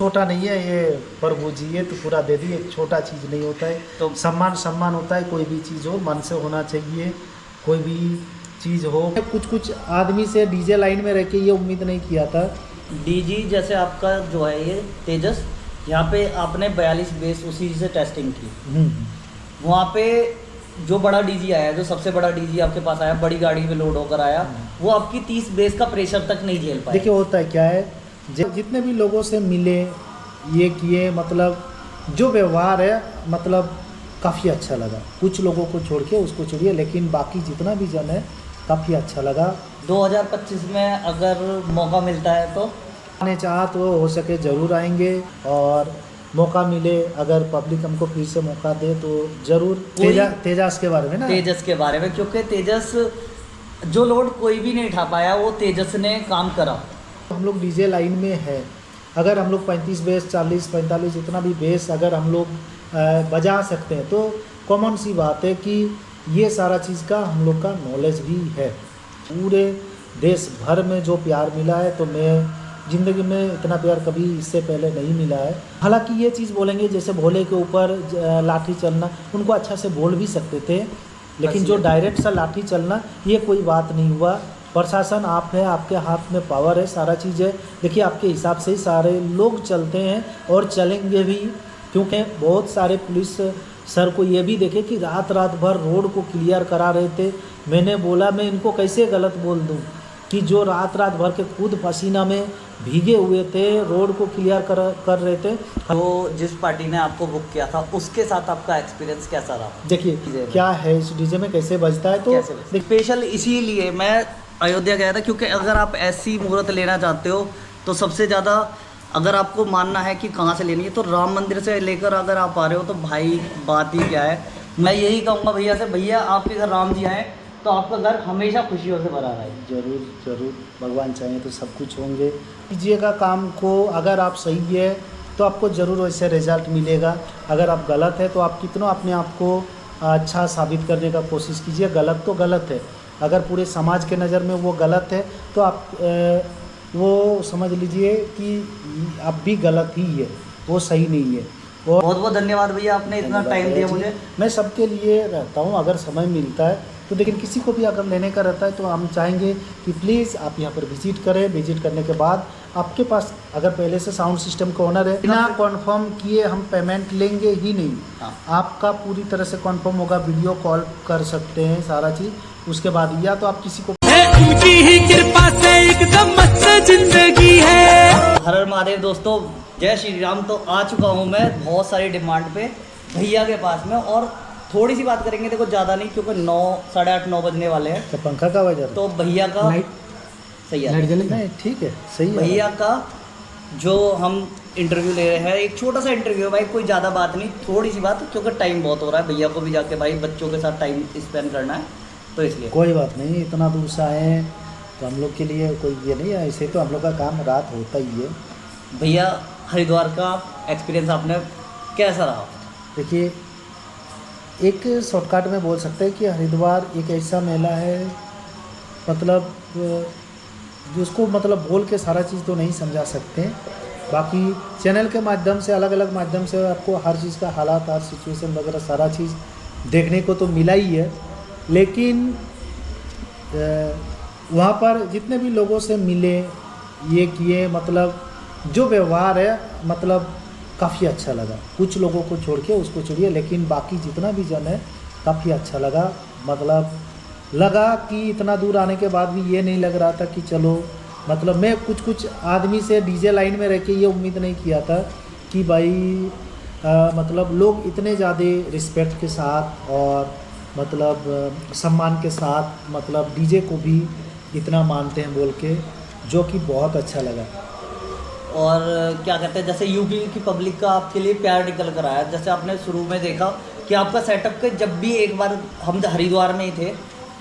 छोटा नहीं है ये प्रभु जी, ये तो पूरा दे दी, एक छोटा चीज़ नहीं होता है। तो सम्मान सम्मान होता है, कोई भी चीज़ हो मन से होना चाहिए, कोई भी चीज़ हो। कुछ आदमी से डीजे लाइन में रह के ये उम्मीद नहीं किया था। डीजी जैसे आपका जो है ये तेजस, यहाँ पे आपने 42 बेस उसी से टेस्टिंग की। वहाँ पे जो बड़ा डीजी आया, जो सबसे बड़ा डीजी आपके पास आया, बड़ी गाड़ी में लोड होकर आया, वो आपकी 30 बेस का प्रेशर तक नहीं झेल पाया। देखिए होता है क्या है, जितने भी लोगों से मिले ये किए, मतलब जो व्यवहार है मतलब काफ़ी अच्छा लगा। कुछ लोगों को छोड़ के उसको छोड़िए, लेकिन बाकी जितना भी जन है काफ़ी अच्छा लगा। 2025 में अगर मौका मिलता है तो आने चाहा तो हो सके ज़रूर आएंगे, और मौका मिले अगर पब्लिक हमको फिर से मौका दे तो ज़रूर। तेजस के बारे में ना, तेजस के बारे में, क्योंकि तेजस जो लोड कोई भी नहीं उठा पाया वो तेजस ने काम करा। हम लोग डीजे लाइन में है, अगर हम लोग 35 बेस 40 45 जितना भी बेस अगर हम लोग बजा सकते हैं तो कॉमन सी बात है कि ये सारा चीज़ का हम लोग का नॉलेज भी है। पूरे देश भर में जो प्यार मिला है, तो मैं ज़िंदगी में इतना प्यार कभी इससे पहले नहीं मिला है। हालांकि ये चीज़ बोलेंगे जैसे भोले के ऊपर लाठी चलना, उनको अच्छा से बोल भी सकते थे, लेकिन जो डायरेक्ट सा लाठी चलना ये कोई बात नहीं हुआ। प्रशासन आप है, आपके हाथ में पावर है, सारा चीज़ है। देखिए आपके हिसाब से ही सारे लोग चलते हैं और चलेंगे भी, क्योंकि बहुत सारे पुलिस सर को ये भी देखे कि रात भर रोड को क्लियर करा रहे थे। मैंने बोला मैं इनको कैसे गलत बोल दूं कि जो रात भर के खुद पसीना में भीगे हुए थे, रोड को क्लियर कर रहे थे। तो जिस पार्टी ने आपको बुक किया था उसके साथ आपका एक्सपीरियंस कैसा रहा? देखिए क्या है इस डीजे में कैसे बजता है, तो स्पेशल इसीलिए मैं अयोध्या गया था, क्योंकि अगर आप ऐसी मुहूर्त लेना चाहते हो तो सबसे ज़्यादा अगर आपको मानना है कि कहाँ से लेनी है तो राम मंदिर से लेकर अगर आप आ रहे हो तो भाई बात ही क्या है। मैं यही कहूँगा भैया से, भैया आपके घर राम जी आए तो आपका घर हमेशा खुशियों से भरा रहे। जरूर जरूर, भगवान चाहें तो सब कुछ होंगे। कीजिएगा काम को, अगर आप सही है तो आपको ज़रूर वैसे रिजल्ट मिलेगा। अगर आप गलत है तो आप कितना अपने आप को अच्छा साबित करने का कोशिश कीजिए। गलत तो गलत है, अगर पूरे समाज के नज़र में वो गलत है तो आप वो समझ लीजिए कि आप भी गलत ही है, वो सही नहीं है। और बहुत बहुत धन्यवाद भैया, आपने इतना टाइम दिया मुझे। मैं सबके लिए रहता हूँ, अगर समय मिलता है तो, लेकिन किसी को भी अगर लेने का रहता है तो हम चाहेंगे कि प्लीज़ आप यहाँ पर विजिट करें। विजिट करने के बाद आपके पास अगर पहले से साउंड सिस्टम का ओनर है, बिना कॉन्फर्म किए हम पेमेंट लेंगे ही नहीं। आपका पूरी तरह से कॉन्फर्म होगा, वीडियो कॉल कर सकते हैं सारा चीज़। उसके बाद या तो आप किसी को उनकी ही कृपा से एकदम मस्त जिंदगी है। हर हर महादेव दोस्तों, जय श्री राम। तो आ चुका हूँ मैं बहुत सारी डिमांड पे भैया के पास में, और थोड़ी सी बात करेंगे, देखो ज़्यादा नहीं क्योंकि 9 साढ़े 8 9 बजने वाले हैं। तो पंखा का वजह तो भैया का सही है, ठीक है सही है। भैया का जो हम इंटरव्यू ले रहे हैं, एक छोटा सा इंटरव्यू है भाई, कोई ज़्यादा बात नहीं, थोड़ी सी बात, क्योंकि टाइम बहुत हो रहा है। भैया को भी जाके भाई बच्चों के साथ टाइम स्पेंड करना है, तो इसलिए कोई बात नहीं। इतना दूर से आए हैं तो हम लोग के लिए कोई ये नहीं है, ऐसे तो हम लोग का काम रात होता ही है। भैया हरिद्वार का एक्सपीरियंस आपने कैसा रहा? देखिए एक शॉर्टकट में बोल सकते हैं कि हरिद्वार एक ऐसा मेला है, मतलब जिसको मतलब बोल के सारा चीज़ तो नहीं समझा सकते। बाकी चैनल के माध्यम से, अलग अलग माध्यम से आपको हर चीज़ का हालात, हर सिचुएशन वगैरह सारा चीज़ देखने को तो मिला ही है। लेकिन वहाँ पर जितने भी लोगों से मिले ये किए, मतलब जो व्यवहार है मतलब काफ़ी अच्छा लगा। कुछ लोगों को छोड़ के उसको छोड़िए, लेकिन बाकी जितना भी जन है काफ़ी अच्छा लगा। मतलब लगा कि इतना दूर आने के बाद भी ये नहीं लग रहा था कि चलो, मतलब मैं कुछ आदमी से डीजे लाइन में रह के ये उम्मीद नहीं किया था कि भाई मतलब लोग इतने ज़्यादा रिस्पेक्ट के साथ और मतलब सम्मान के साथ मतलब डीजे को भी इतना मानते हैं बोल के, जो कि बहुत अच्छा लगा। और क्या कहते हैं, जैसे यूपी की पब्लिक का आपके लिए प्यार निकल कर आया। जैसे आपने शुरू में देखा कि आपका सेटअप के जब भी एक बार हम हरिद्वार में ही थे,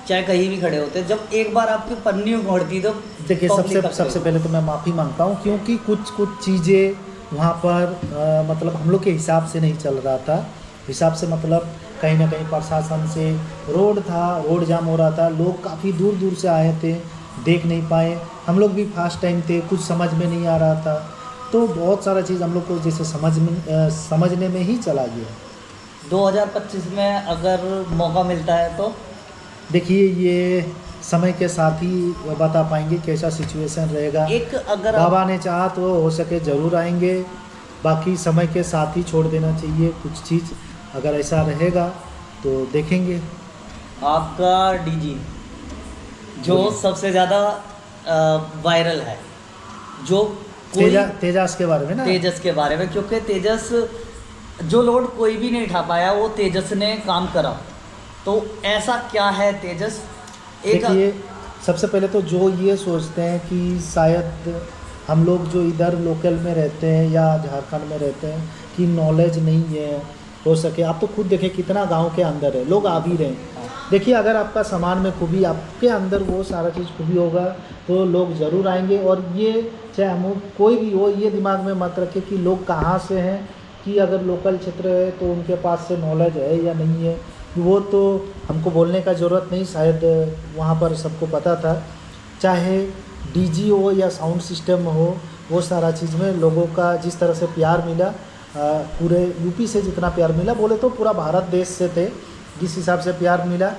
चाहे कहीं भी खड़े होते, जब एक बार आपकी पन्नी उखड़ती तो देखिए सबसे पहले तो मैं माफ़ी मांगता हूँ, क्योंकि कुछ चीज़ें वहाँ पर मतलब हम लोग के हिसाब से नहीं चल रहा था। हिसाब से मतलब कहीं ना कहीं प्रशासन से रोड जाम हो रहा था, लोग काफ़ी दूर दूर से आए थे, देख नहीं पाए। हम लोग भी फर्स्ट टाइम थे, कुछ समझ में नहीं आ रहा था। तो बहुत सारा चीज़ हम लोग को जैसे समझने में ही चला गया। 2025 में अगर मौका मिलता है तो देखिए ये समय के साथ ही बता पाएंगे कैसा सिचुएशन रहेगा। एक अगर बाबा ने चाहा तो हो सके ज़रूर आएंगे, बाकी समय के साथ ही छोड़ देना चाहिए कुछ चीज़। अगर ऐसा रहेगा तो देखेंगे। आपका डीजी जो सबसे ज़्यादा वायरल है, जो तेजस के बारे में ना, तेजस के बारे में, क्योंकि तेजस जो लोड कोई भी नहीं उठा पाया वो तेजस ने काम करा। तो ऐसा क्या है तेजस? देखिए सबसे पहले तो जो ये सोचते हैं कि शायद हम लोग जो इधर लोकल में रहते हैं या झारखंड में रहते हैं कि नॉलेज नहीं है, हो सके आप तो खुद देखें कितना गांव के अंदर है, लोग आ भी रहे हैं। देखिए अगर आपका सामान में खूबी, आपके अंदर वो सारा चीज़ खूबी होगा तो लोग ज़रूर आएंगे। और ये चाहे हम कोई भी हो, ये दिमाग में मत रखें कि लोग कहाँ से हैं, कि अगर लोकल क्षेत्र है तो उनके पास से नॉलेज है या नहीं है, वो तो हमको बोलने का ज़रूरत नहीं, शायद वहाँ पर सबको पता था। चाहे डीजी हो या साउंड सिस्टम हो, वो सारा चीज़ में लोगों का जिस तरह से प्यार मिला, पूरे यूपी से जितना प्यार मिला, बोले तो पूरा भारत देश से थे जिस हिसाब से प्यार मिला।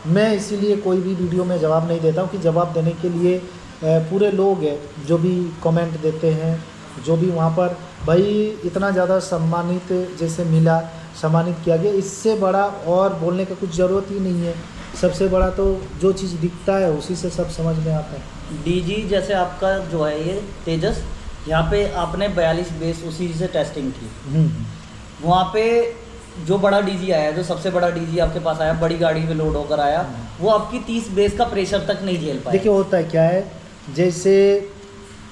मैं इसीलिए कोई भी वीडियो में जवाब नहीं देता हूँ कि जवाब देने के लिए पूरे लोग हैं जो भी कमेंट देते हैं, जो भी वहाँ पर भाई इतना ज़्यादा सम्मानित जैसे मिला, सम्मानित किया गया, इससे बड़ा और बोलने का कुछ ज़रूरत ही नहीं है। सबसे बड़ा तो जो चीज़ दिखता है उसी से सब समझ में आता है। डीजी जैसे आपका जो है ये तेजस, यहाँ पे आपने 42 बेस उसी से टेस्टिंग की। वहाँ पे जो बड़ा डीजी आया, जो सबसे बड़ा डीजी आपके पास आया, बड़ी गाड़ी में लोड होकर आया, वो आपकी 30 बेस का प्रेशर तक नहीं झेल पाया। देखिए होता है क्या है, जैसे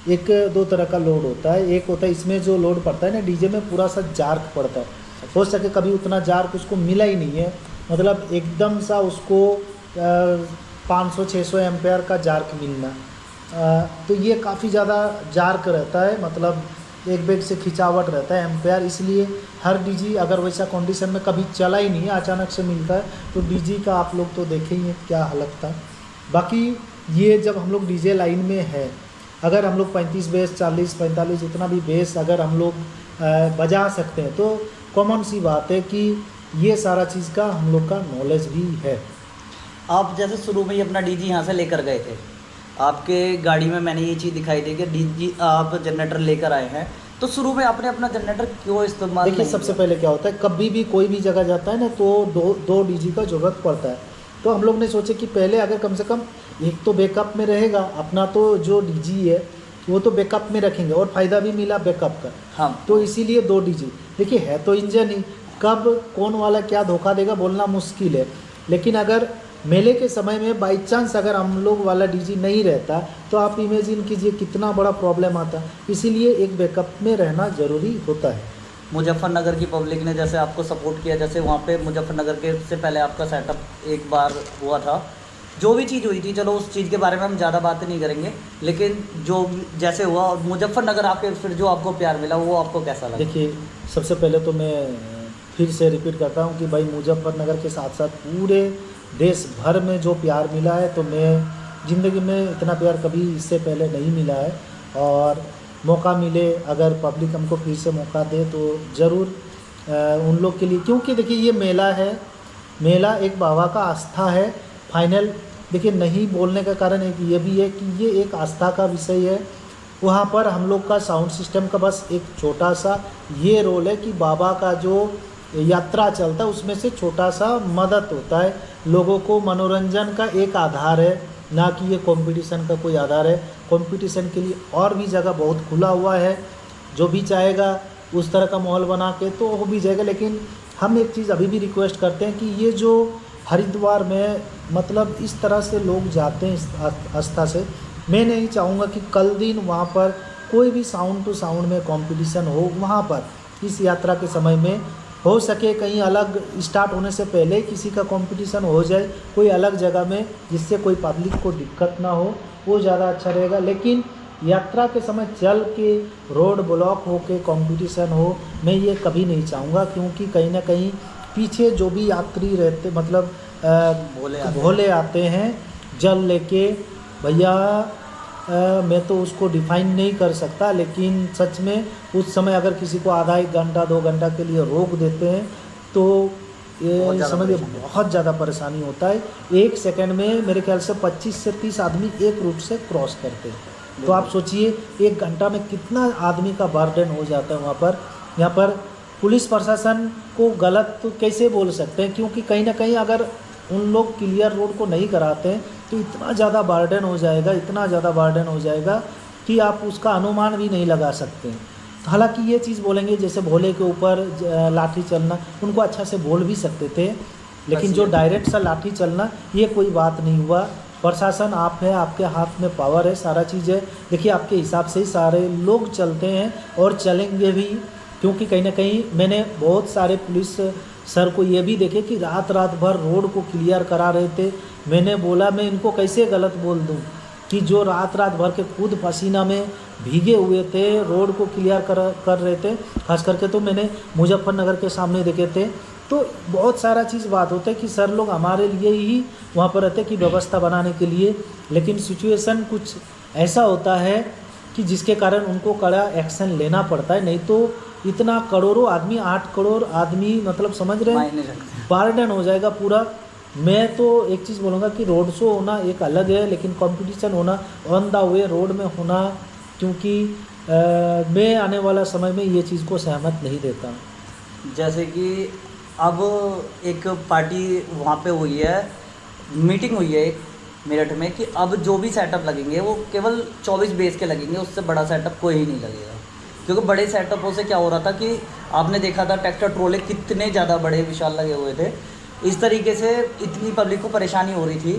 एक दो तरह का लोड होता है। एक होता है इसमें जो लोड पड़ता है ना डीजे में, पूरा सा जार्क पड़ता है। हो सके कभी उतना जार्क उसको मिला ही नहीं है, मतलब एकदम सा उसको 500-600 एम्पेयर का जार्क मिलना, तो ये काफ़ी ज़्यादा जार्क रहता है, मतलब एक बेग से खिंचावट रहता है एम्पेयर। इसलिए हर डीजी अगर वैसा कंडीशन में कभी चला ही नहीं है, अचानक से मिलता है, तो डीजी का आप लोग तो देखेंगे क्या हालत था। बाकी ये जब हम लोग डीजे लाइन में है, अगर हम लोग 35 बेस 40-45 जितना भी बेस अगर हम लोग बजा सकते हैं, तो कॉमन सी बात है कि ये सारा चीज़ का हम लोग का नॉलेज भी है। आप जैसे शुरू में ही अपना डीजी यहाँ से लेकर गए थे, आपके गाड़ी में मैंने ये चीज़ दिखाई दी कि डीजी आप जनरेटर लेकर आए हैं, तो शुरू में आपने अपना जनरेटर क्यों इस्तेमाल? देखिए सबसे पहले क्या होता है, कभी भी कोई भी जगह जाता है ना तो दो डीजी का ज़रूरत पड़ता है। तो हम लोग ने सोचे कि पहले अगर कम से कम एक तो बैकअप में रहेगा, अपना तो जो डीजी है वो तो बैकअप में रखेंगे और फ़ायदा भी मिला बैकअप का। हाँ, तो इसीलिए 2 डीजी। देखिए है तो इंजन ही, कब कौन वाला क्या धोखा देगा बोलना मुश्किल है, लेकिन अगर मेले के समय में बाई चांस अगर हम लोग वाला डीजी नहीं रहता तो आप इमेजिन कीजिए कितना बड़ा प्रॉब्लम आता। इसीलिए एक बैकअप में रहना ज़रूरी होता है। मुजफ्फरनगर की पब्लिक ने जैसे आपको सपोर्ट किया, जैसे वहाँ पे मुजफ्फरनगर के से पहले आपका सेटअप एक बार हुआ था, जो भी चीज़ हुई थी, चलो उस चीज़ के बारे में हम ज़्यादा बात नहीं करेंगे, लेकिन जो जैसे हुआ और मुजफ्फरनगर आके फिर जो आपको प्यार मिला वो आपको कैसा लगा? देखिए सबसे पहले तो मैं फिर से रिपीट करता हूँ कि भाई मुजफ्फरनगर के साथ साथ पूरे देश भर में जो प्यार मिला है, तो मैं ज़िंदगी में इतना प्यार कभी इससे पहले नहीं मिला है। और मौका मिले, अगर पब्लिक हमको फिर से मौका दे तो ज़रूर उन लोग के लिए, क्योंकि देखिए ये मेला है, मेला एक बाबा का आस्था है। फाइनल देखिए नहीं बोलने का कारण एक ये भी है कि ये एक आस्था का विषय है। वहाँ पर हम लोग का साउंड सिस्टम का बस एक छोटा सा ये रोल है कि बाबा का जो यात्रा चलता है उसमें से छोटा सा मदद होता है, लोगों को मनोरंजन का एक आधार है, ना कि ये कंपटीशन का कोई आधार है। कंपटीशन के लिए और भी जगह बहुत खुला हुआ है, जो भी चाहेगा उस तरह का माहौल बना के तो हो भी जाएगा। लेकिन हम एक चीज़ अभी भी रिक्वेस्ट करते हैं कि ये जो हरिद्वार में मतलब इस तरह से लोग जाते हैं इस आस्था से, मैं नहीं चाहूँगा कि कल दिन वहाँ पर कोई भी साउंड टू साउंड में कंपटीशन हो। वहाँ पर इस यात्रा के समय में हो सके कहीं अलग स्टार्ट होने से पहले किसी का कंपटीशन हो जाए कोई अलग जगह में, जिससे कोई पब्लिक को दिक्कत ना हो, वो ज़्यादा अच्छा रहेगा। लेकिन यात्रा के समय चल के रोड ब्लॉक हो के कंपटीशन हो, मैं ये कभी नहीं चाहूँगा, क्योंकि कहीं ना कहीं पीछे जो भी यात्री रहते मतलब भोले आते हैं जल लेके, भैया मैं तो उसको डिफाइन नहीं कर सकता, लेकिन सच में उस समय अगर किसी को आधा 1 घंटा 2 घंटा के लिए रोक देते हैं तो बहुत ये ज़्यादा समझिए परेशानी बहुत ज़्यादा परेशानी होता है। 1 सेकंड में मेरे ख्याल से 25 से 30 आदमी एक रूट से क्रॉस करते हैं। तो आप सोचिए 1 घंटा में कितना आदमी का बर्डन हो जाता है वहाँ पर। यहाँ पर पुलिस प्रशासन को गलत तो कैसे बोल सकते हैं, क्योंकि कहीं ना कहीं अगर उन लोग क्लियर रोड को नहीं कराते हैं तो इतना ज़्यादा बर्डन हो जाएगा, इतना ज़्यादा बर्डन हो जाएगा कि आप उसका अनुमान भी नहीं लगा सकते हैं। तो हालांकि ये चीज़ बोलेंगे जैसे भोले के ऊपर लाठी चलना, उनको अच्छा से बोल भी सकते थे, लेकिन जो डायरेक्ट सा लाठी चलना ये कोई बात नहीं हुआ। प्रशासन आप है, आपके हाथ में पावर है, सारा चीज़ है। देखिए आपके हिसाब से ही सारे लोग चलते हैं और चलेंगे भी, क्योंकि कहीं ना कहीं मैंने बहुत सारे पुलिस सर को ये भी देखे कि रात भर रोड को क्लियर करा रहे थे। मैंने बोला मैं इनको कैसे गलत बोल दूं कि जो रात भर के खुद पसीना में भीगे हुए थे, रोड को क्लियर कर रहे थे। खास करके तो मैंने मुजफ्फरनगर के सामने देखे थे। तो बहुत सारा चीज़ बात होता है कि सर लोग हमारे लिए ही वहाँ पर रहते कि व्यवस्था बनाने के लिए, लेकिन सिचुएशन कुछ ऐसा होता है कि जिसके कारण उनको कड़ा एक्शन लेना पड़ता है। नहीं तो इतना करोड़ों आदमी, 8 करोड़ आदमी, मतलब समझ रहे मायने हैं, रखते हैं। बर्डन हो जाएगा पूरा। मैं तो एक चीज़ बोलूँगा कि रोड शो होना एक अलग है, लेकिन कंपटीशन होना ऑन द वे रोड में होना, क्योंकि मैं आने वाला समय में ये चीज़ को सहमत नहीं देता हूँ। जैसे कि अब एक पार्टी वहाँ पे हुई है, मीटिंग हुई है एक मेरठ में कि अब जो भी सेटअप लगेंगे वो केवल 24 बेस के लगेंगे, उससे बड़ा सेटअप कोई ही नहीं लगेगा। क्योंकि बड़े सेटअपों से क्या हो रहा था कि आपने देखा था ट्रैक्टर ट्रोले कितने ज़्यादा बड़े विशाल लगे हुए थे। इस तरीके से इतनी पब्लिक को परेशानी हो रही थी,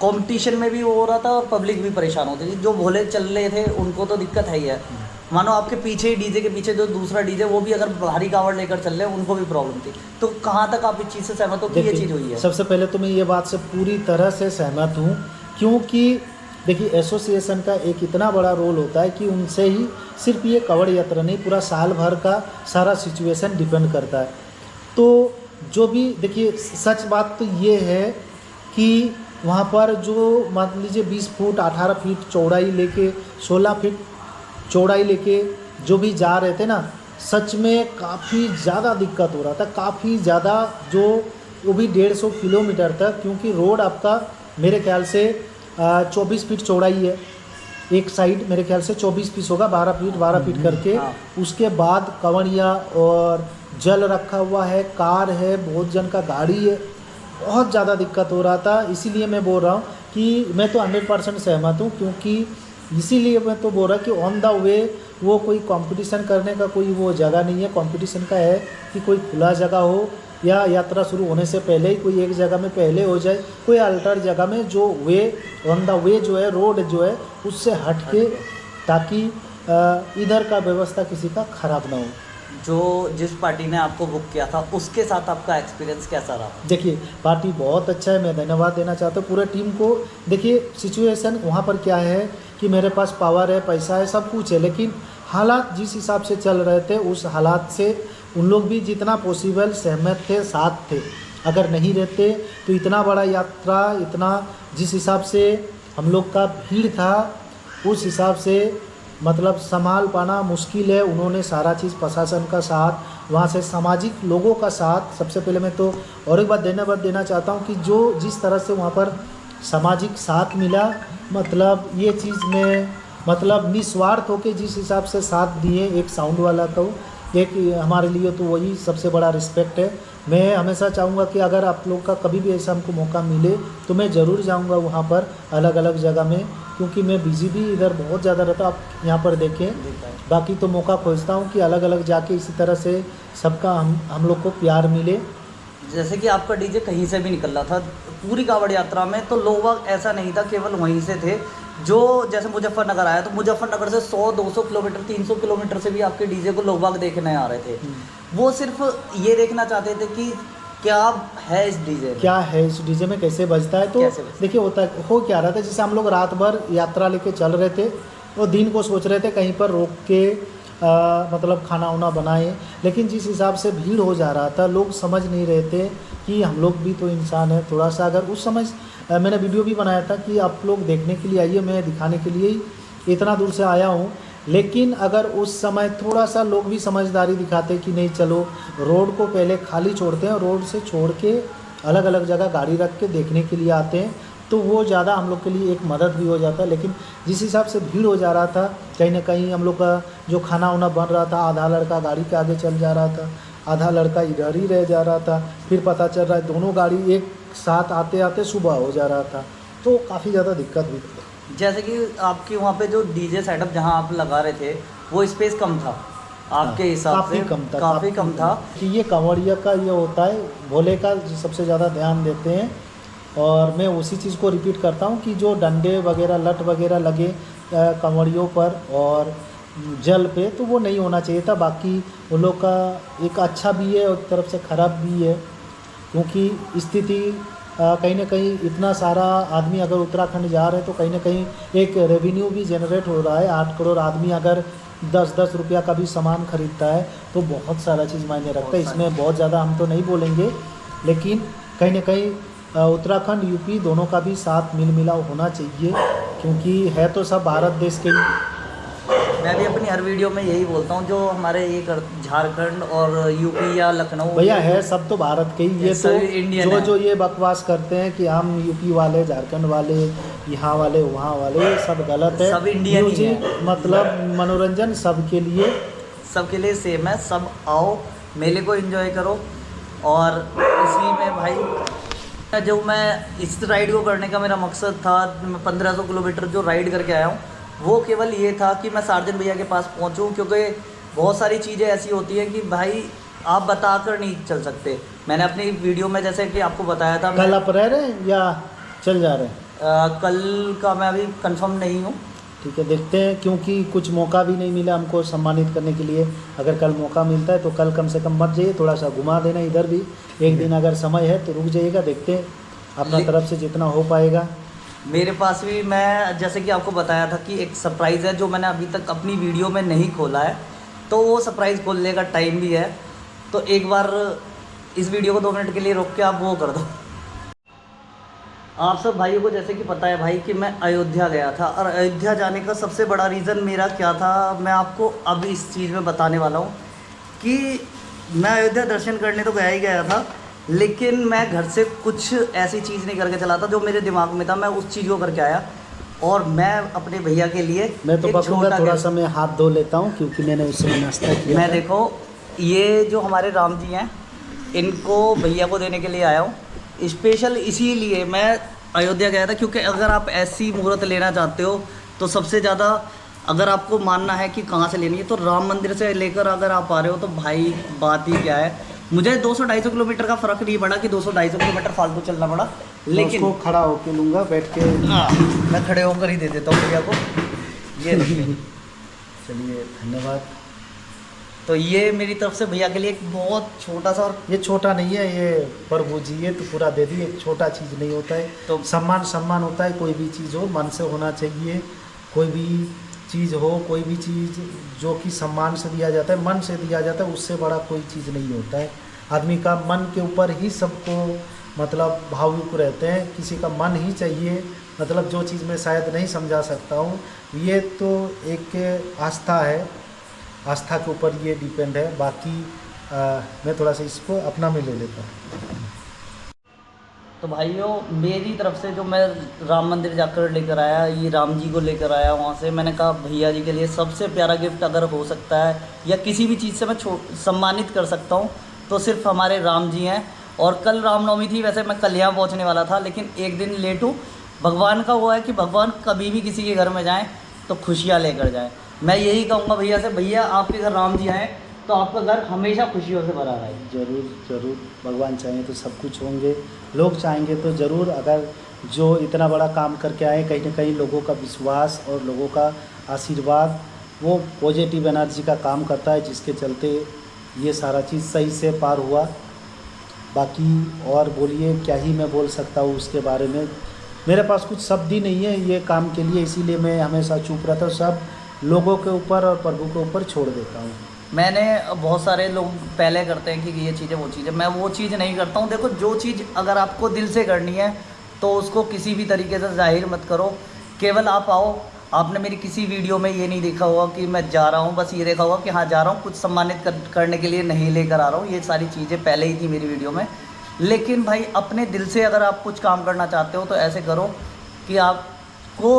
कंपटीशन में भी वो हो रहा था और पब्लिक भी परेशान होती थी। जो भोले चल रहे थे उनको तो दिक्कत है ही है, मानो आपके पीछे डीजे के पीछे जो दूसरा डीजे वो भी अगर भारी कावड़ लेकर चल रहे हैं उनको भी प्रॉब्लम थी। तो कहाँ तक आप इस चीज़ से सहमत हो कि ये चीज़ हुई है? सबसे पहले तो मैं ये बात से पूरी तरह से सहमत हूँ, क्योंकि देखिए एसोसिएशन का एक इतना बड़ा रोल होता है कि उनसे ही सिर्फ ये कावड़ यात्रा नहीं, पूरा साल भर का सारा सिचुएशन डिपेंड करता है। तो जो भी देखिए सच बात तो ये है कि वहाँ पर जो मान लीजिए 20 फुट 18 फीट चौड़ाई लेके 16 फीट चौड़ाई लेके जो भी जा रहे थे ना, सच में काफ़ी ज़्यादा दिक्कत हो रहा था, काफ़ी ज़्यादा, जो वो भी 150 किलोमीटर तक, क्योंकि रोड आपका मेरे ख्याल से 24 फीट चौड़ाई है, एक साइड मेरे ख्याल से 24 फीट होगा, 12 फीट करके। हाँ। उसके बाद कवड़िया और जल रखा हुआ है, कार है, बहुत जन का गाड़ी है, बहुत ज़्यादा दिक्कत हो रहा था। इसीलिए मैं बोल रहा हूँ कि मैं तो 100% सहमत हूँ, क्योंकि इसीलिए मैं तो बोल रहा कि ऑन द वे वो कोई कंपटीशन करने का कोई वो जगह नहीं है। कंपटीशन का है कि कोई खुला जगह हो या यात्रा शुरू होने से पहले ही कोई एक जगह में पहले हो जाए, कोई अल्टर जगह में जो वे ऑन द वे जो है रोड जो है उससे हट के, ताकि इधर का व्यवस्था किसी का ख़राब ना हो। जो जिस पार्टी ने आपको बुक किया था उसके साथ आपका एक्सपीरियंस कैसा रहा? देखिए पार्टी बहुत अच्छा है, मैं धन्यवाद देना चाहता हूँ पूरे टीम को। देखिए सिचुएशन वहाँ पर क्या है कि मेरे पास पावर है, पैसा है, सब कुछ है, लेकिन हालात जिस हिसाब से चल रहे थे उस हालात से उन लोग भी जितना पॉसिबल सहमत थे, साथ थे। अगर नहीं रहते तो इतना बड़ा यात्रा, इतना जिस हिसाब से हम लोग का भीड़ था उस हिसाब से मतलब संभाल पाना मुश्किल है। उन्होंने सारा चीज़ प्रशासन का साथ, वहाँ से सामाजिक लोगों का साथ, सबसे पहले मैं तो और एक बात धन्यवाद देना चाहता हूँ कि जो जिस तरह से वहाँ पर सामाजिक साथ मिला, मतलब ये चीज़ में मतलब निस्वार्थ होकर जिस हिसाब से साथ दिए, एक साउंड वाला को एक हमारे लिए तो वही सबसे बड़ा रिस्पेक्ट है। मैं हमेशा चाहूँगा कि अगर आप लोग का कभी भी ऐसा हमको मौका मिले तो मैं ज़रूर जाऊँगा वहाँ पर अलग अलग जगह में, क्योंकि मैं बिजी भी इधर बहुत ज़्यादा रहता हूँ। आप यहाँ पर देखें, बाकी तो मौका खोजता हूँ कि अलग अलग जाके इसी तरह से सबका हम लोग को प्यार मिले। जैसे कि आपका डीजे कहीं से भी निकल रहा था पूरी कावड़ यात्रा में, तो लोग ऐसा नहीं था केवल वहीं से थे। जो जैसे मुजफ्फरनगर आया तो मुजफ्फरनगर से 100-200 किलोमीटर 300 किलोमीटर से भी आपके डीजे को लोग देखने आ रहे थे। वो सिर्फ ये देखना चाहते थे कि क्या है इस डीजे में, क्या है इस डीजे में, कैसे बजता है। तो देखिए हो क्या रहा था, जैसे हम लोग रात भर यात्रा लेके चल रहे थे और दिन को सोच रहे थे कहीं पर रोक के मतलब खाना वाना बनाएं। लेकिन जिस हिसाब से भीड़ हो जा रहा था, लोग समझ नहीं रहे थे कि हम लोग भी तो इंसान हैं। थोड़ा सा अगर उस समय मैंने वीडियो भी बनाया था कि आप लोग देखने के लिए आइए, मैं दिखाने के लिए ही इतना दूर से आया हूँ। लेकिन अगर उस समय थोड़ा सा लोग भी समझदारी दिखाते कि नहीं चलो रोड को पहले खाली छोड़ते हैं, रोड से छोड़ के अलग अलग जगह गाड़ी रख के देखने के लिए आते हैं, तो वो ज़्यादा हम लोग के लिए एक मदद भी हो जाता है। लेकिन जिस हिसाब से भीड़ हो जा रहा था, कहीं ना कहीं हम लोग का जो खाना वाना बन रहा था, आधा लड़का गाड़ी के आगे चल जा रहा था, आधा लड़का इधर ही रह जा रहा था। फिर पता चल रहा है दोनों गाड़ी एक साथ आते आते सुबह हो जा रहा था, तो काफ़ी ज़्यादा दिक्कत हुई थी। जैसे कि आपके वहाँ पे जो डीजे सेटअप जहाँ आप लगा रहे थे वो स्पेस कम था आपके हिसाब से? काफ़ी कम था कि ये कंवरिया का ये होता है, भोले का सबसे ज़्यादा ध्यान देते हैं। और मैं उसी चीज़ को रिपीट करता हूँ कि जो डंडे वगैरह लट वगैरह लगे कंवरियों पर और जल पे, तो वो नहीं होना चाहिए था। बाकी उन लोग का एक अच्छा भी है और एक तरफ से ख़राब भी है, क्योंकि स्थिति कहीं ना कहीं इतना सारा आदमी अगर उत्तराखंड जा रहे हैं तो कहीं ना कहीं एक रेवेन्यू भी जनरेट हो रहा है। 8 करोड़ आदमी अगर 10-10 रुपया का भी सामान खरीदता है तो बहुत सारा चीज़ मायने रखता है। इसमें बहुत ज़्यादा हम तो नहीं बोलेंगे, लेकिन कहीं ना कहीं उत्तराखंड यूपी दोनों का भी साथ मिल मिलाव होना चाहिए, क्योंकि है तो सब भारत देश के ही। मैं भी अपनी हर वीडियो में यही बोलता हूँ, जो हमारे ये झारखंड और यूपी या लखनऊ भैया है सब तो भारत के ही। ये तो इंडियन जो ये बकवास करते हैं कि हम यूपी वाले, झारखंड वाले, यहाँ वाले, वहाँ वाले, ये सब गलत है। सब इंडियन ही म्यूजिक है। मनोरंजन मनोरंजन सबके लिए सेम है। सब आओ, मेले को एंजॉय करो। और इसी में भाई जो मैं इस राइड को करने का मेरा मकसद था, मैं 1500 किलोमीटर जो राइड करके आया हूँ, वो केवल ये था कि मैं सार्जन भैया के पास पहुँचूँ, क्योंकि बहुत सारी चीज़ें ऐसी होती हैं कि भाई आप बता कर नहीं चल सकते। मैंने अपनी वीडियो में जैसे कि आपको बताया था, कल आप रह रहे हैं या चल जा रहे हैं? कल का मैं अभी कंफर्म नहीं हूँ। ठीक है, देखते हैं, क्योंकि कुछ मौका भी नहीं मिला हमको सम्मानित करने के लिए। अगर कल मौका मिलता है तो कल कम से कम मत जाइए, थोड़ा सा घुमा देना इधर भी। एक दिन अगर समय है तो रुक जाइएगा, देखते हैं अपना तरफ से जितना हो पाएगा। मेरे पास भी, मैं जैसे कि आपको बताया था कि एक सरप्राइज़ है जो मैंने अभी तक अपनी वीडियो में नहीं खोला है, तो वो सरप्राइज़ खोलने का टाइम भी है। तो एक बार इस वीडियो को 2 मिनट के लिए रोक के आप वो कर दो। आप सब भाइयों को जैसे कि पता है भाई कि मैं अयोध्या गया था, और अयोध्या जाने का सबसे बड़ा रीज़न मेरा क्या था, मैं आपको अब इस चीज़ में बताने वाला हूँ कि मैं अयोध्या दर्शन करने तो गया ही गया था, लेकिन मैं घर से कुछ ऐसी चीज़ नहीं करके चला था जो मेरे दिमाग में था। मैं उस चीज़ को करके आया, और मैं अपने भैया के लिए मैं तो पकड़ूंगा, थोड़ा सा मैं हाथ धो लेता हूँ क्योंकि मैंने उस समय नाश्ता किया। मैं देखो, ये जो हमारे राम जी हैं, इनको भैया को देने के लिए आया हूँ स्पेशल। इसीलिए मैं अयोध्या गया था, क्योंकि अगर आप ऐसी मुहूर्त लेना चाहते हो तो सबसे ज़्यादा, अगर आपको मानना है कि कहाँ से लेनी है, तो राम मंदिर से लेकर अगर आप आ रहे हो तो भाई बात ही क्या है। मुझे 200-250 किलोमीटर का फ़र्क नहीं पड़ा कि 200-250 किलोमीटर फालतू चलना पड़ा, लेकिन उसको खड़ा होके लूँगा, बैठ के। मैं खड़े होकर ही दे देता हूँ भैया को। ये चलिए, धन्यवाद। तो ये मेरी तरफ से भैया के लिए एक बहुत छोटा सा, और ये छोटा नहीं है, ये प्रभु जी, ये तो पूरा दे दिए। छोटा चीज़ नहीं होता है, तो सम्मान होता है। कोई भी चीज़ हो मन से होना चाहिए, कोई भी चीज़ हो, कोई भी चीज़ जो कि सम्मान से दिया जाता है, मन से दिया जाता है, उससे बड़ा कोई चीज़ नहीं होता है। आदमी का मन के ऊपर ही सबको मतलब भावुक रहते हैं, किसी का मन ही चाहिए। मतलब जो चीज़ मैं शायद नहीं समझा सकता हूँ, ये तो एक आस्था है, आस्था के ऊपर ये डिपेंड है। बाकी मैं थोड़ा सा इसको अपना में ले लेता हूँ। तो भाइयों मेरी तरफ से जो मैं राम मंदिर जाकर लेकर आया, ये राम जी को लेकर आया वहाँ से, मैंने कहा भैया जी के लिए सबसे प्यारा गिफ्ट अगर हो सकता है या किसी भी चीज़ से मैं सम्मानित कर सकता हूँ तो सिर्फ हमारे राम जी हैं। और कल रामनवमी थी, वैसे मैं कल यहाँ पहुँचने वाला था, लेकिन एक दिन लेट हूँ। भगवान का वो है कि भगवान कभी भी किसी के घर में जाएँ तो खुशियाँ लेकर जाएँ। मैं यही कहूँगा भैया से, भैया आपके घर राम जी आएँ तो आपका घर हमेशा खुशियों से भरा रहे। ज़रूर ज़रूर, भगवान चाहें तो सब कुछ होंगे, लोग चाहेंगे तो ज़रूर। अगर जो इतना बड़ा काम करके आए, कहीं ना कहीं लोगों का विश्वास और लोगों का आशीर्वाद वो पॉजिटिव एनर्जी का काम करता है, जिसके चलते ये सारा चीज़ सही से पार हुआ। बाकी और बोलिए, क्या ही मैं बोल सकता हूँ उसके बारे में। मेरे पास कुछ शब्द ही नहीं है ये काम के लिए, इसीलिए मैं हमेशा चुप रहता हूँ। सब लोगों के ऊपर और प्रभु के ऊपर छोड़ देता हूँ। मैंने बहुत सारे लोग पहले करते हैं कि ये चीज़ है वो चीज़ है, मैं वो चीज़ नहीं करता हूँ। देखो जो चीज़ अगर आपको दिल से करनी है तो उसको किसी भी तरीके से जाहिर मत करो। केवल आप आओ, आपने मेरी किसी वीडियो में ये नहीं देखा होगा कि मैं जा रहा हूँ, बस ये देखा होगा कि हाँ जा रहा हूँ, कुछ सम्मानित करने के लिए नहीं लेकर आ रहा हूँ। ये सारी चीज़ें पहले ही थी मेरी वीडियो में। लेकिन भाई अपने दिल से अगर आप कुछ काम करना चाहते हो तो ऐसे करो कि आपको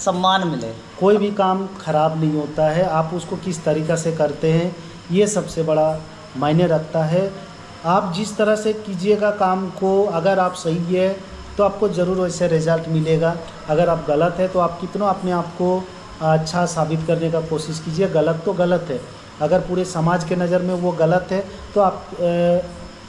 सम्मान मिले। कोई भी काम खराब नहीं होता है, आप उसको किस तरीक़ा से करते हैं ये सबसे बड़ा मायने रखता है। आप जिस तरह से कीजिएगा काम को, अगर आप सही है तो आपको ज़रूर वैसे रिज़ल्ट मिलेगा। अगर आप गलत है तो आप कितना अपने आप को अच्छा साबित करने का कोशिश कीजिए। गलत तो गलत है, अगर पूरे समाज के नज़र में वो गलत है तो आप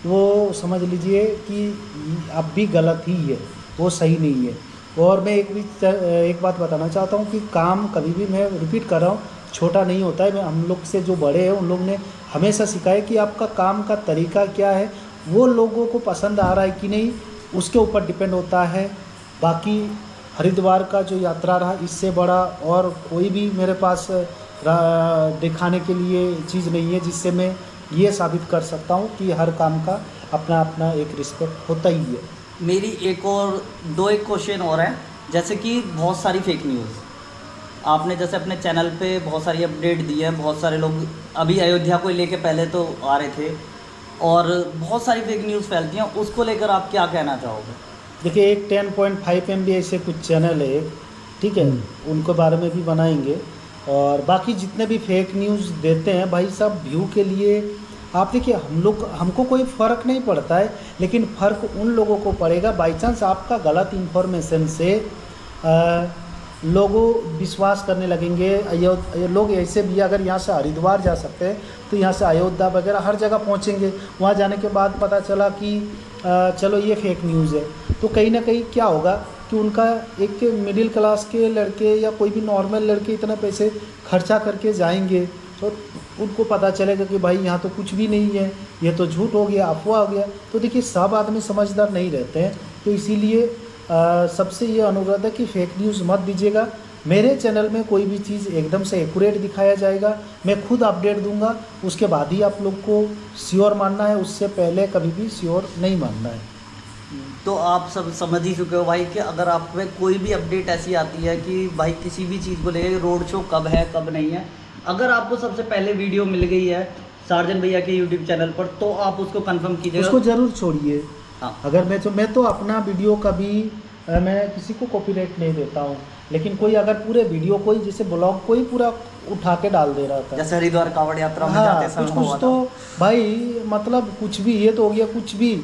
वो समझ लीजिए कि आप भी गलत ही है, वो सही नहीं है। और मैं एक बात बताना चाहता हूँ कि काम कभी भी, मैं रिपीट कर रहा हूँ, छोटा नहीं होता है। हम लोग से जो बड़े हैं उन लोग ने हमेशा सिखाया कि आपका काम का तरीका क्या है, वो लोगों को पसंद आ रहा है कि नहीं, उसके ऊपर डिपेंड होता है। बाकी हरिद्वार का जो यात्रा रहा, इससे बड़ा और कोई भी मेरे पास दिखाने के लिए चीज़ नहीं है जिससे मैं ये साबित कर सकता हूँ कि हर काम का अपना अपना एक रिस्पेक्ट होता ही है। मेरी एक क्वेश्चन और है, जैसे कि बहुत सारी फेक न्यूज़ आपने जैसे अपने चैनल पे बहुत सारी अपडेट दी है। बहुत सारे लोग अभी अयोध्या को लेके पहले तो आ रहे थे और बहुत सारी फेक न्यूज़ फैलती हैं, उसको लेकर आप क्या कहना चाहोगे? देखिए, एक 10.5 MB ऐसे कुछ चैनल है, ठीक है, उनके बारे में भी बनाएंगे। और बाकी जितने भी फेक न्यूज़ देते हैं भाई साहब, व्यू के लिए आप देखिए, हमको कोई फ़र्क नहीं पड़ता है, लेकिन फ़र्क उन लोगों को पड़ेगा बाई चांस आपका गलत इन्फॉर्मेशन से लोगों विश्वास करने लगेंगे। लोग ऐसे भी अगर यहाँ से हरिद्वार जा सकते हैं तो यहाँ से अयोध्या वगैरह हर जगह पहुँचेंगे। वहाँ जाने के बाद पता चला कि चलो ये फेक न्यूज़ है, तो कहीं ना कहीं क्या होगा कि उनका एक मिडिल क्लास के लड़के या कोई भी नॉर्मल लड़के इतना पैसे खर्चा करके जाएंगे तो उनको पता चलेगा कि भाई यहाँ तो कुछ भी नहीं है, ये तो झूठ हो गया, अफवाह हो गया। तो देखिए, सब आदमी समझदार नहीं रहते हैं, तो इसीलिए सबसे ये अनुरोध है कि फेक न्यूज़ मत दीजिएगा। मेरे चैनल में कोई भी चीज़ एकदम से एक्यूरेट दिखाया जाएगा, मैं खुद अपडेट दूंगा, उसके बाद ही आप लोग को श्योर मानना है, उससे पहले कभी भी श्योर नहीं मानना है। तो आप सब समझ ही चुके हो भाई कि अगर आप में कोई भी अपडेट ऐसी आती है कि भाई किसी भी चीज़ को लेकर रोड शो कब है कब नहीं है, अगर आपको सबसे पहले वीडियो मिल गई है सार्जन भैया के यूट्यूब चैनल पर तो आप उसको कंफर्म कीजिएगा, उसको ज़रूर छोड़िए। हाँ। अगर मैं तो अपना वीडियो कभी मैं किसी को कॉपीराइट नहीं देता हूँ, लेकिन कोई अगर पूरे वीडियो कोई जैसे ब्लॉग कोई पूरा उठा के डाल दे रहा था, जैसे हरिद्वार कांवड़ यात्रा में हाँ, जाते समय कुछ हुआ तो था। भाई मतलब कुछ भी, ये तो हो गया कुछ भी।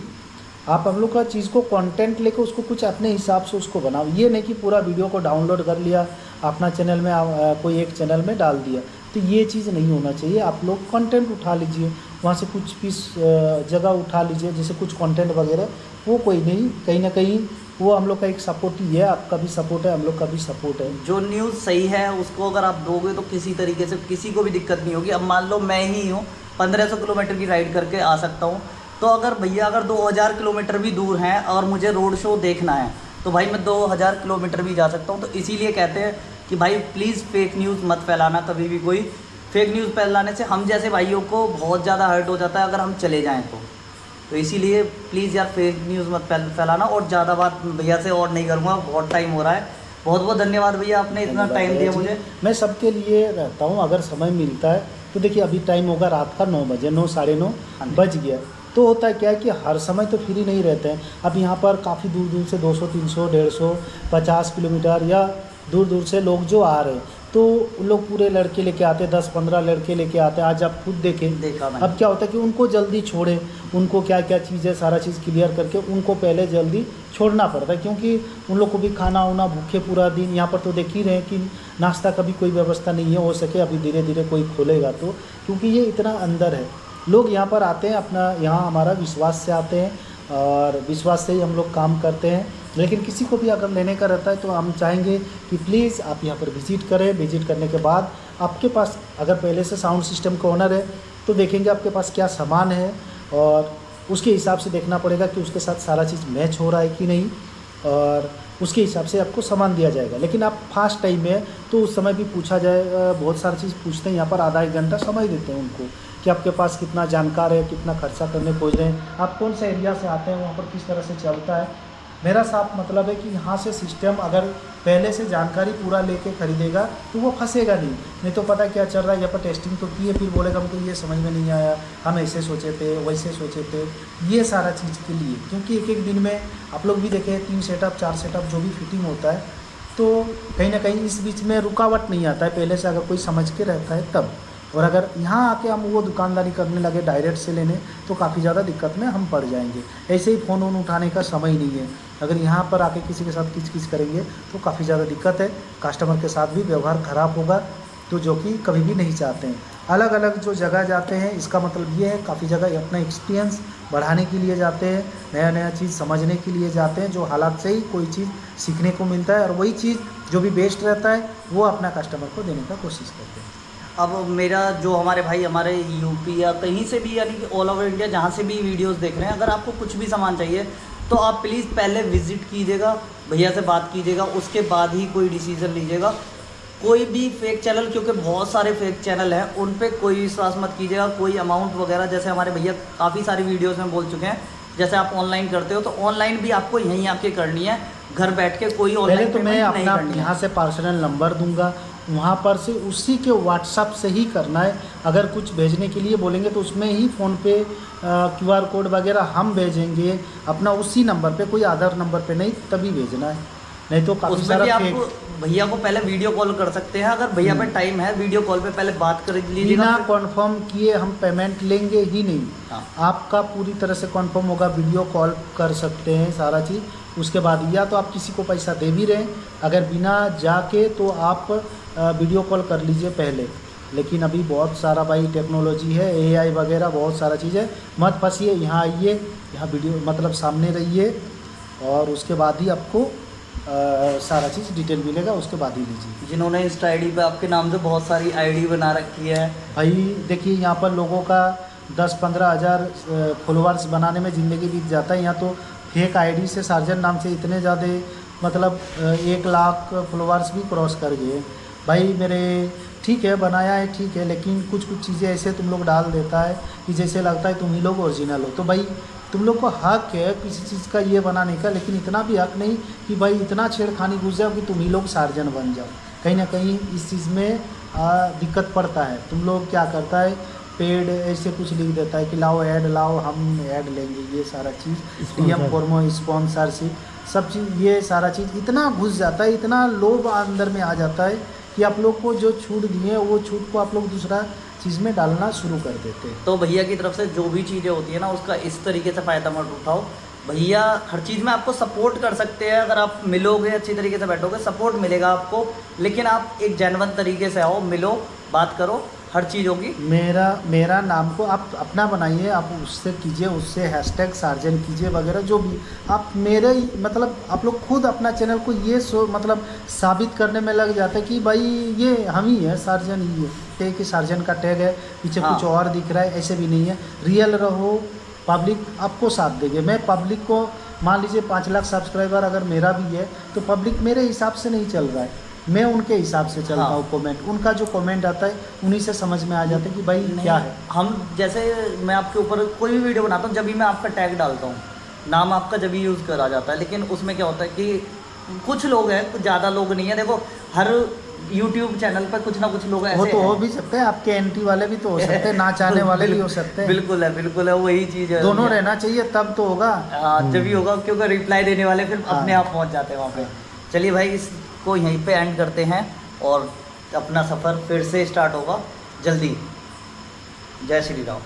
आप हम लोग का चीज़ को कंटेंट लेके उसको कुछ अपने हिसाब से उसको बनाओ, ये नहीं कि पूरा वीडियो को डाउनलोड कर लिया अपना चैनल में कोई एक चैनल में डाल दिया, तो ये चीज़ नहीं होना चाहिए। आप लोग कंटेंट उठा लीजिए, वहाँ से कुछ भी जगह उठा लीजिए, जैसे कुछ कंटेंट वगैरह, वो कोई नहीं, कहीं ना कहीं वो हम लोग का एक सपोर्ट ही है, आपका भी सपोर्ट है, हम लोग का भी सपोर्ट है। जो न्यूज़ सही है उसको अगर आप दोगे तो किसी तरीके से किसी को भी दिक्कत नहीं होगी। अब मान लो मैं ही हूँ 1500 किलोमीटर की राइड करके आ सकता हूँ, तो अगर भैया अगर 2000 किलोमीटर भी दूर हैं और मुझे रोड शो देखना है तो भाई मैं 2000 किलोमीटर भी जा सकता हूँ। तो इसीलिए कहते हैं कि भाई प्लीज़ फेक न्यूज़ मत फैलाना कभी भी। कोई फेक न्यूज़ फैलाने से हम जैसे भाइयों को बहुत ज़्यादा हर्ट हो जाता है अगर हम चले जाएँ तो इसीलिए प्लीज़ यार फेक न्यूज़ मत फैलाना। और ज़्यादा बात भैया से और नहीं करूँगा, बहुत टाइम हो रहा है। बहुत बहुत धन्यवाद भैया, आपने इतना टाइम दिया मुझे। मैं सबके लिए रहता हूँ, अगर समय मिलता है तो देखिए अभी टाइम होगा रात का 9 बजे, 9 साढ़े 9 बज गया। तो होता है क्या है कि हर समय तो फ्री नहीं रहते हैं। अब यहाँ पर काफ़ी दूर दूर से 200 300 150 50 किलोमीटर या दूर दूर से लोग जो आ रहे हैं, तो लोग पूरे लड़के लेके आते हैं, 10-15 लड़के लेके आते हैं। आज आप खुद देखा अब क्या होता है कि उनको जल्दी छोड़ें, उनको क्या क्या चीज़ है सारा चीज़ क्लियर करके उनको पहले जल्दी छोड़ना पड़ता है, क्योंकि उन लोग को भी खाना वाना भूखे पूरा दिन। यहाँ पर तो देख ही रहे हैं कि नाश्ता का भी कोई व्यवस्था नहीं है। हो सके अभी धीरे धीरे कोई खोलेगा तो, क्योंकि ये इतना अंदर है। लोग यहाँ पर आते हैं अपना, यहाँ हमारा विश्वास से आते हैं और विश्वास से ही हम लोग काम करते हैं। लेकिन किसी को भी अगर लेने का रहता है तो हम चाहेंगे कि प्लीज़ आप यहाँ पर विज़िट करें। विज़िट करने के बाद आपके पास अगर पहले से साउंड सिस्टम का ओनर है तो देखेंगे आपके पास क्या सामान है और उसके हिसाब से देखना पड़ेगा कि उसके साथ सारा चीज़ मैच हो रहा है कि नहीं। और उसके हिसाब से आपको सामान दिया जाएगा। लेकिन आप फास्ट टाइम में तो उस समय भी पूछा जाए, बहुत सारी चीज़ पूछते हैं यहाँ पर, आधा एक घंटा समय देते हैं उनको कि आपके पास कितना जानकार है, कितना खर्चा करने पहुँच रहे हैं, आप कौन सा एरिया से आते हैं, वहाँ पर किस तरह से चलता है। मेरा साफ मतलब है कि यहाँ से सिस्टम अगर पहले से जानकारी पूरा लेके खरीदेगा तो वो फंसेगा नहीं तो पता क्या चल रहा है, यहाँ पर टेस्टिंग तो की है, फिर बोलेगा हमको ये समझ में नहीं आया, हम ऐसे सोचे थे वैसे सोचे थे, ये सारा चीज़ के लिए। क्योंकि एक एक दिन में आप लोग भी देखें 3 सेटअप 4 सेटअप जो भी फिटिंग होता है, तो कहीं ना कहीं इस बीच में रुकावट नहीं आता है पहले से, अगर कोई समझ के रहता है तब। और अगर यहाँ आके हम वो दुकानदारी करने लगे डायरेक्ट से लेने तो काफ़ी ज़्यादा दिक्कत में हम पड़ जाएंगे। ऐसे ही फ़ोन वोन उठाने का समय नहीं है, अगर यहाँ पर आके किसी के साथ किच करेंगे तो काफ़ी ज़्यादा दिक्कत है, कस्टमर के साथ भी व्यवहार ख़राब होगा, तो जो कि कभी भी नहीं चाहते हैं। अलग अलग जो जगह जाते हैं इसका मतलब ये है काफ़ी जगह अपना एक्सपीरियंस बढ़ाने के लिए जाते हैं, नया नया चीज़ समझने के लिए जाते हैं, जो हालात से ही कोई चीज़ सीखने को मिलता है और वही चीज़ जो भी बेस्ट रहता है वो अपना कस्टमर को देने का कोशिश करते हैं। अब मेरा जो हमारे भाई हमारे यूपी या कहीं से भी, यानी कि ऑल ओवर इंडिया जहाँ से भी वीडियोस देख रहे हैं, अगर आपको कुछ भी सामान चाहिए तो आप प्लीज़ पहले विज़िट कीजिएगा, भैया से बात कीजिएगा, उसके बाद ही कोई डिसीज़न लीजिएगा। कोई भी फेक चैनल, क्योंकि बहुत सारे फेक चैनल हैं, उन पे कोई विश्वास मत कीजिएगा। कोई अमाउंट वगैरह, जैसे हमारे भैया काफ़ी सारी वीडियोस में बोल चुके हैं, जैसे आप ऑनलाइन करते हो तो ऑनलाइन भी आपको यहीं आके करनी है, घर बैठ के कोई ऑनलाइन पहले तो मैं पेमेंट नहीं अपना करनी है। यहाँ से पर्सनल नंबर दूंगा, वहाँ पर से उसी के व्हाट्सएप से ही करना है। अगर कुछ भेजने के लिए बोलेंगे तो उसमें ही फ़ोन पे QR कोड वगैरह हम भेजेंगे अपना उसी नंबर पे, कोई अदर नंबर पे नहीं, तभी भेजना है, नहीं तो काफ़ी उसमें सारा भी आप फेक। भैया को पहले वीडियो कॉल कर सकते हैं, अगर भैया पे टाइम है वीडियो कॉल पे पहले बात कर लीजिएगा। बिना कॉन्फर्म किए हम पेमेंट लेंगे ही नहीं। हाँ। आपका पूरी तरह से कॉन्फर्म होगा, वीडियो कॉल कर सकते हैं सारा चीज़, उसके बाद या तो आप किसी को पैसा दे भी रहे हैं, अगर बिना जाके तो आप वीडियो कॉल कर लीजिए पहले। लेकिन अभी बहुत सारा भाई टेक्नोलॉजी है, AI वगैरह बहुत सारा चीज़ है, मत फंसिए, यहाँ आइए, यहाँ वीडियो मतलब सामने रहिए और उसके बाद ही आपको सारा चीज़ डिटेल मिलेगा, उसके बाद ही लीजिए। जिन्होंने इंस्टा आईडी पे आपके नाम से बहुत सारी आईडी बना रखी है, भाई देखिए यहाँ पर लोगों का 10-15 हज़ार फॉलोअर्स बनाने में ज़िंदगी बीत जाता है। यहाँ तो फेक आईडी से सार्जन नाम से इतने ज़्यादा मतलब 1 लाख फॉलोअर्स भी क्रॉस कर गए। भाई मेरे ठीक है बनाया है ठीक है, लेकिन कुछ कुछ चीज़ें ऐसे तुम लोग डाल देता है कि जैसे लगता है तुम ही लोग ओरिजिनल हो। तो भाई तुम लोग को हक है किसी चीज़ का ये बनाने का, लेकिन इतना भी हक नहीं कि भाई इतना छेड़खानी घुस जाओ कि तुम ही लोग सार्जन बन जाओ। कहीं ना कहीं इस चीज़ में दिक्कत पड़ता है। तुम लोग क्या करता है, पेड ऐसे कुछ लिख देता है कि लाओ ऐड लाओ, हम ऐड लेंगे, ये सारा चीज़ DM फॉर्मो स्पॉन्सरशिप सब चीज़, ये सारा चीज़ इतना घुस जाता है, इतना लोभ अंदर में आ जाता है कि आप लोग को जो छूट दिए वो छूट को आप लोग दूसरा चीज़ में डालना शुरू कर देते हैं। तो भैया की तरफ से जो भी चीज़ें होती है ना, उसका इस तरीके से फ़ायदा मत उठाओ। भैया हर चीज़ में आपको सपोर्ट कर सकते हैं, अगर आप मिलोगे अच्छी तरीके से बैठोगे सपोर्ट मिलेगा आपको, लेकिन आप एक जेन्युइन तरीके से आओ, मिलो, बात करो, हर चीज़ होगी। मेरा नाम को आप अपना बनाइए, आप उससे कीजिए, उससे हैशटैग सार्जन कीजिए वगैरह जो भी आप मेरे मतलब आप लोग खुद अपना चैनल को ये मतलब साबित करने में लग जाता है कि भाई ये हम ही है, सार्जन ही है, कि सार्जन का टैग है पीछे। हाँ। कुछ और दिख रहा है, ऐसे भी नहीं है। रियल रहो, पब्लिक आपको साथ देगी। मैं पब्लिक को मान लीजिए 5 लाख सब्सक्राइबर अगर मेरा भी है तो पब्लिक मेरे हिसाब से नहीं चल रहा है, मैं उनके हिसाब से चलता हूँ। कमेंट उनका जो कमेंट आता है उन्हीं से समझ में आ जाता है कि भाई क्या है। हम जैसे मैं आपके ऊपर कोई भी वीडियो बनाता हूँ, जब भी मैं आपका टैग डालता हूँ, नाम आपका जब भी यूज़ करा जाता है, लेकिन उसमें क्या होता है कि कुछ लोग हैं, कुछ ज़्यादा लोग नहीं है। देखो हर YouTube चैनल पर कुछ ना कुछ लोग ऐसे वो तो हो हैं। भी सकते हैं, आपके एंटी वाले भी तो हो सकते हैं, ना चाहने वाले भी हो सकते हैं। बिल्कुल है, वही चीज़ है। दोनों रहना चाहिए तब तो होगा। जब भी होगा, क्योंकि रिप्लाई देने वाले फिर अपने आप पहुंच जाते हैं वहाँ पे। चलिए भाई, इसको यहीं पे एंड करते हैं और अपना सफ़र फिर से स्टार्ट होगा जल्दी। जय श्री राम।